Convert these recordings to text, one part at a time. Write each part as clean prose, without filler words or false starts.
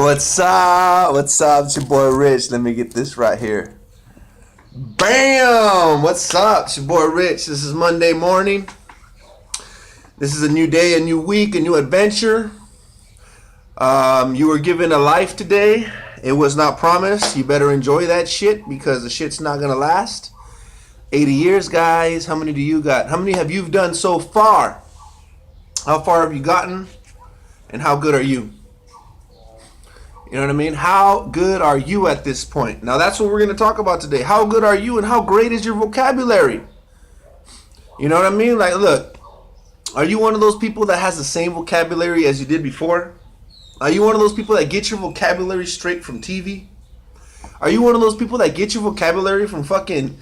What's up? What's up? It's your boy Rich. Let me get this right here. Bam! What's up? It's your boy Rich. This is Monday morning. This is a new day, a new week, a new adventure. You were given a life today. It was not promised. You better enjoy that shit because the shit's not gonna last. 80 years, guys. How many do you got? How many have you done so far? How far have you gotten? And how good are you? You know what I mean? How good are you at this point? Now that's what we're going to talk about today. How good are you and how great is your vocabulary? You know what I mean? Like, look, are you one of those people that has the same vocabulary as you did before? Are you one of those people that get your vocabulary straight from TV? Are you one of those people that get your vocabulary from fucking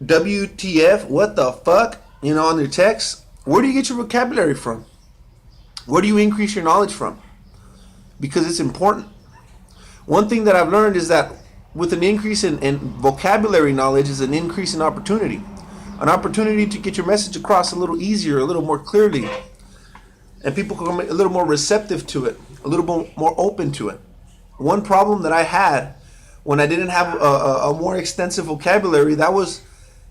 WTF? What the fuck? You know, on their text? Where do you get your vocabulary from? Where do you increase your knowledge from? Because it's important. One thing that I've learned is that with an increase in vocabulary knowledge is an increase in opportunity. An opportunity to get your message across a little easier, a little more clearly. And people become a little more receptive to it, a little more open to it. One problem that I had when I didn't have a more extensive vocabulary, that was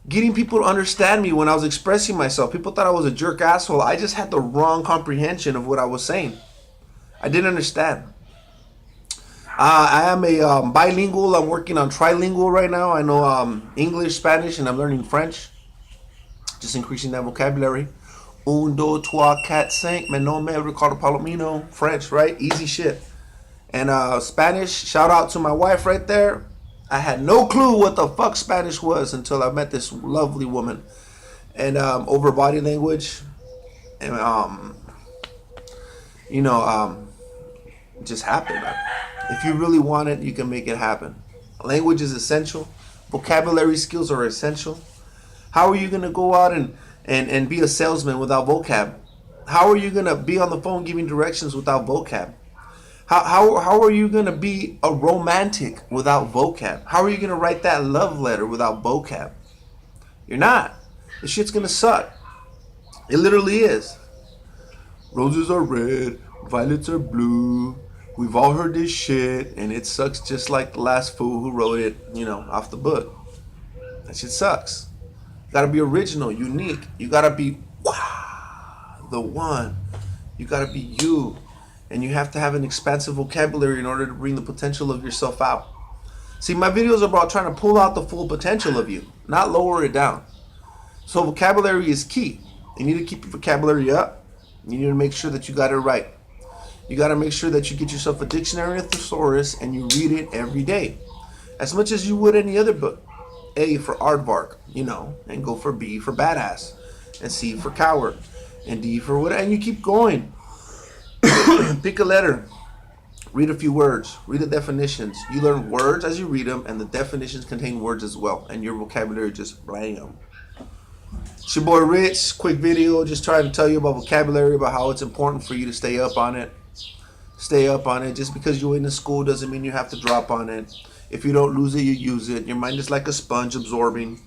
getting people to understand me when I was expressing myself. People thought I was a jerk asshole. I just had the wrong comprehension of what I was saying. I didn't understand. I am a bilingual. I'm working on trilingual right now. I know English, Spanish, and I'm learning French. Just increasing that vocabulary. Un, dos, trois, quatre, cinq. Mi nombre es Ricardo Palomino. French, right? Easy shit. And Spanish, shout out to my wife right there. I had no clue what the fuck Spanish was until I met this lovely woman. And over body language. And, it just happened, man. If you really want it, you can make it happen. Language is essential. Vocabulary skills are essential. How are you going to go out and be a salesman without vocab? How are you going to be on the phone giving directions without vocab? How are you going to be a romantic without vocab? How are you going to write that love letter without vocab? You're not. This shit's going to suck. It literally is. Roses are red, violets are blue. We've all heard this shit, and it sucks just like the last fool who wrote it, off the book. That shit sucks. You gotta be original, unique. You gotta be the one. You gotta be you. And you have to have an expansive vocabulary in order to bring the potential of yourself out. See, my videos are about trying to pull out the full potential of you, not lower it down. So vocabulary is key. You need to keep your vocabulary up. You need to make sure that you got it right. You got to make sure that you get yourself a dictionary or thesaurus and you read it every day. As much as you would any other book. A for aardvark, and go for B for badass. And C for coward. And D for what, and you keep going. Pick a letter. Read a few words. Read the definitions. You learn words as you read them, and the definitions contain words as well. And your vocabulary just blam. It's your boy Rich. Quick video, just trying to tell you about vocabulary, about how it's important for you to stay up on it. Stay up on it. Just because you're in the school doesn't mean you have to drop on it. If you don't lose it, you use it. Your mind is like a sponge absorbing.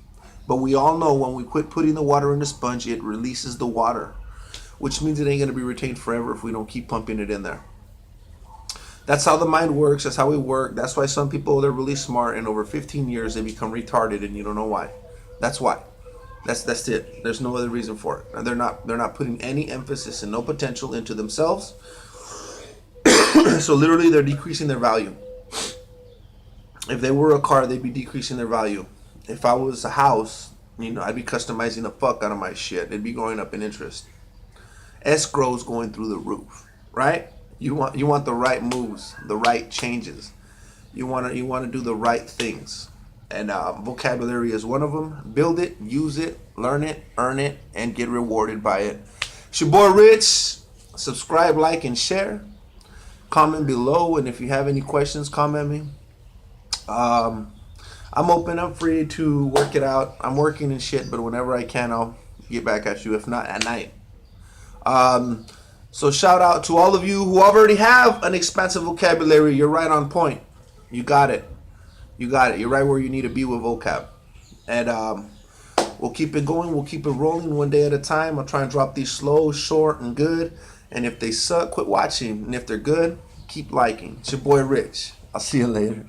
But we all know when we quit putting the water in the sponge, it releases the water. Which means it ain't going to be retained forever if we don't keep pumping it in there. That's how the mind works. That's how we work. That's why some people, they're really smart, and over 15 years they become retarded and you don't know why. That's why. That's it. There's no other reason for it. And they're not putting any emphasis and no potential into themselves. So literally they're decreasing their value. If they were a car, they'd be decreasing their value. If I was a house, I'd be customizing the fuck out of my shit. It'd be going up in interest. Escrow's going through the roof, right? You want the right moves, the right changes. You want to do the right things. And vocabulary is one of them. Build it, use it, learn it, earn it, and get rewarded by it. It's your boy Rich. Subscribe, like, and share. Comment below, and if you have any questions, comment me. I'm open. I'm free to work it out. I'm working and shit, but whenever I can, I'll get back at you. If not, at night. So shout out to all of you who already have an expansive vocabulary. You're right on point. You got it. You're right where you need to be with vocab. And we'll keep it going. We'll keep it rolling one day at a time. I'll try and drop these slow, short, and good. And if they suck, quit watching. And if they're good, Keep liking. It's your boy Rich. I'll see you later.